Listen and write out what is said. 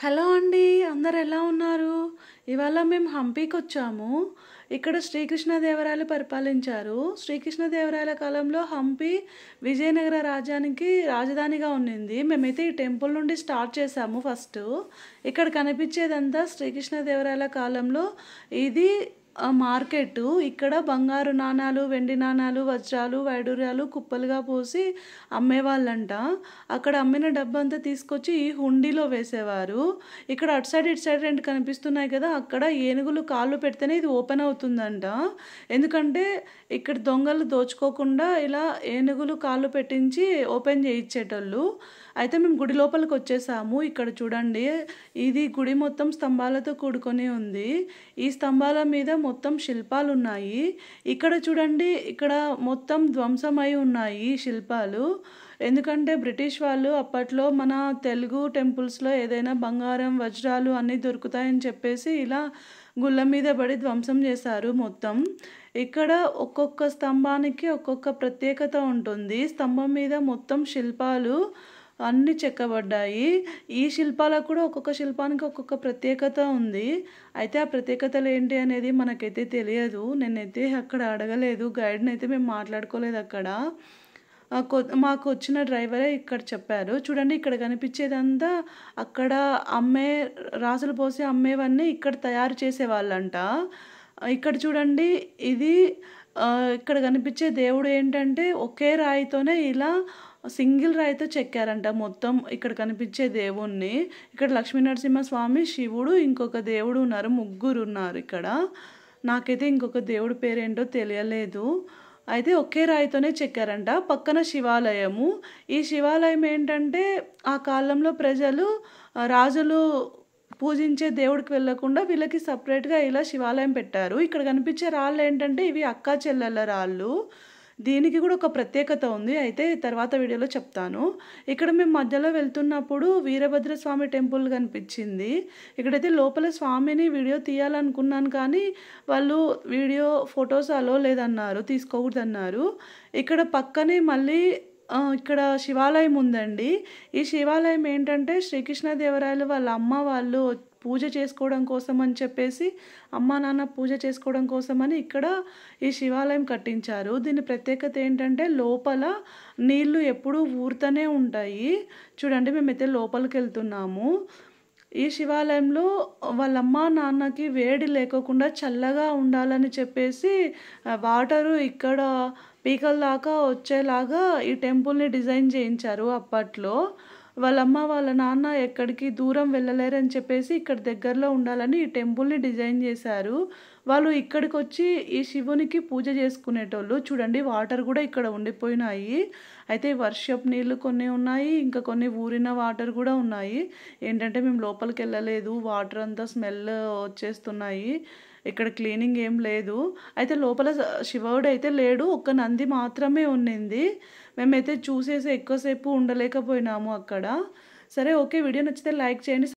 Hello అండి. అందరు ఎలా ఉన్నారు? ఇవాళ మేము హంపీకొచ్చాము. ఇక్కడ శ్రీకృష్ణదేవరాయలు పరిపాలించారు. శ్రీకృష్ణదేవరాయల కాలంలో హంపి విజయనగర రాజ్యానికి రాజధానిగా ఉన్నింది. మేమైతే ఈ టెంపుల్ నుండి స్టార్ట్ చేసాము ఫస్టు. ఇక్కడ కనిపించేదంతా శ్రీకృష్ణదేవరాయల కాలంలో ఇది మార్కెట్టు. ఇక్కడ బంగారు నాణాలు, వెండి నాణాలు, వజ్రాలు, వైడూర్యాలు కుప్పలుగా పోసి అమ్మేవాళ్ళంట. అక్కడ అమ్మిన డబ్బంతా తీసుకొచ్చి ఈ హుండీలో వేసేవారు. ఇక్కడ అటు సైడ్ ఇటు సైడ్ 2 కనిపిస్తున్నాయి కదా, అక్కడ ఏనుగులు కాళ్ళు పెడితేనే ఇది ఓపెన్ అవుతుందంట. ఎందుకంటే ఇక్కడ దొంగలు దోచుకోకుండా ఇలా ఏనుగులు కాళ్ళు పెట్టించి ఓపెన్ చేయించేటోళ్ళు. అయితే మేము గుడి లోపలికి వచ్చేసాము. ఇక్కడ చూడండి, ఇది గుడి మొత్తం స్తంభాలతో కూడుకొని ఉంది. ఈ స్తంభాల మీద మొత్తం శిల్పాలు ఉన్నాయి. ఇక్కడ చూడండి, ఇక్కడ మొత్తం ధ్వంసమై ఉన్నాయి ఈ శిల్పాలు. ఎందుకంటే బ్రిటిష్ వాళ్ళు అప్పట్లో మన తెలుగు టెంపుల్స్లో ఏదైనా బంగారం, వజ్రాలు అన్నీ దొరుకుతాయని చెప్పేసి ఇలా గుళ్ళ మీద పడి ధ్వంసం చేశారు మొత్తం. ఇక్కడ ఒక్కొక్క స్తంభానికి ఒక్కొక్క ప్రత్యేకత ఉంటుంది. స్తంభం మీద మొత్తం శిల్పాలు అన్నీ చెక్కబడ్డాయి. ఈ శిల్పాలకు కూడా ఒక్కొక్క శిల్పానికి ఒక్కొక్క ప్రత్యేకత ఉంది. అయితే ఆ ప్రత్యేకతలు ఏంటి అనేది మనకైతే తెలియదు. నేనైతే అక్కడ అడగలేదు, గైడ్ని అయితే మేము మాట్లాడుకోలేదు అక్కడ. మాకు వచ్చిన డ్రైవరే ఇక్కడ చెప్పారు. చూడండి, ఇక్కడ కనిపించేదంతా అక్కడ రాసులు పోసి అమ్మేవన్నీ ఇక్కడ తయారు చేసేవాళ్ళంట. ఇక్కడ చూడండి, ఇది ఇక్కడ కనిపించే దేవుడు ఏంటంటే ఒకే రాయితోనే ఇలా సింగిల్ రాయితో చెక్కారంట మొత్తం ఇక్కడ కనిపించే దేవుణ్ణి. ఇక్కడ లక్ష్మీ నరసింహస్వామి, శివుడు, ఇంకొక దేవుడు ఉన్నారు, ముగ్గురు ఉన్నారు ఇక్కడ. నాకైతే ఇంకొక దేవుడి పేరేంటో తెలియలేదు. అయితే ఒకే రాయితోనే చెక్కారంట. పక్కన శివాలయము. ఈ శివాలయం ఏంటంటే ఆ కాలంలో ప్రజలు రాజులు పూజించే దేవుడికి వెళ్ళకుండా వీళ్ళకి సపరేట్గా ఇలా శివాలయం పెట్టారు. ఇక్కడ కనిపించే రాళ్ళు ఏంటంటే ఇవి అక్కా చెల్లెళ్ళ రాళ్ళు. దీనికి కూడా ఒక ప్రత్యేకత ఉంది, అయితే తర్వాత వీడియోలో చెప్తాను. ఇక్కడ మేము మధ్యలో వెళ్తున్నప్పుడు వీరభద్రస్వామి టెంపుల్ కనిపించింది. ఇక్కడైతే లోపల స్వామిని వీడియో తీయాలనుకున్నాను, కానీ వాళ్ళు ఫొటోస్ అలో లేదన్నారు, తీసుకోకూడదన్నారు. ఇక్కడ పక్కనే మళ్ళీ ఇక్కడ శివాలయం ఉందండి. ఈ శివాలయం ఏంటంటే శ్రీకృష్ణదేవరాయలు వాళ్ళ అమ్మ వాళ్ళు పూజ చేసుకోవడం కోసం అని చెప్పేసి, అమ్మ నాన్న పూజ చేసుకోవడం కోసమని ఇక్కడ ఈ శివాలయం కట్టించారు. దీని ప్రత్యేకత ఏంటంటే లోపల నీళ్లు ఎప్పుడూ ఊరుతూనే ఉంటాయి. చూడండి, మేమైతే లోపలికి వెళ్తున్నాము. ఈ శివాలయంలో వాళ్ళమ్మ నాన్నకి వేడి లేకోకుండా చల్లగా ఉండాలని చెప్పేసి వాటరు ఇక్కడ పీకల దాకా వచ్చేలాగా ఈ టెంపుల్ని డిజైన్ చేయించారు అప్పట్లో. వాళ్ళమ్మ వాళ్ళ నాన్న ఎక్కడికి దూరం వెళ్ళలేరని చెప్పేసి ఇక్కడ దగ్గరలో ఉండాలని ఈ టెంపుల్ని డిజైన్ చేశారు. వాళ్ళు ఇక్కడికి వచ్చి ఈ శివునికి పూజ చేసుకునేటోళ్ళు. చూడండి, వాటర్ కూడా ఇక్కడ ఉండిపోయినాయి. అయితే వర్షపు నీళ్ళు కొన్ని ఉన్నాయి, ఇంకా కొన్ని ఊరిన వాటర్ కూడా ఉన్నాయి. ఏంటంటే మేము లోపలికి వెళ్ళలేదు, వాటర్ అంతా స్మెల్ వచ్చేస్తున్నాయి. ఇక్కడ క్లీనింగ్ ఏం లేదు. అయితే లోపల శివుడు అయితే లేడు, ఒక్క నంది మాత్రమే ఉన్నింది. మేమైతే చూసేసి ఎక్కువసేపు ఉండలేకపోయినాము అక్కడ. సరే, ఓకే, వీడియో నచ్చితే లైక్ చేయండి.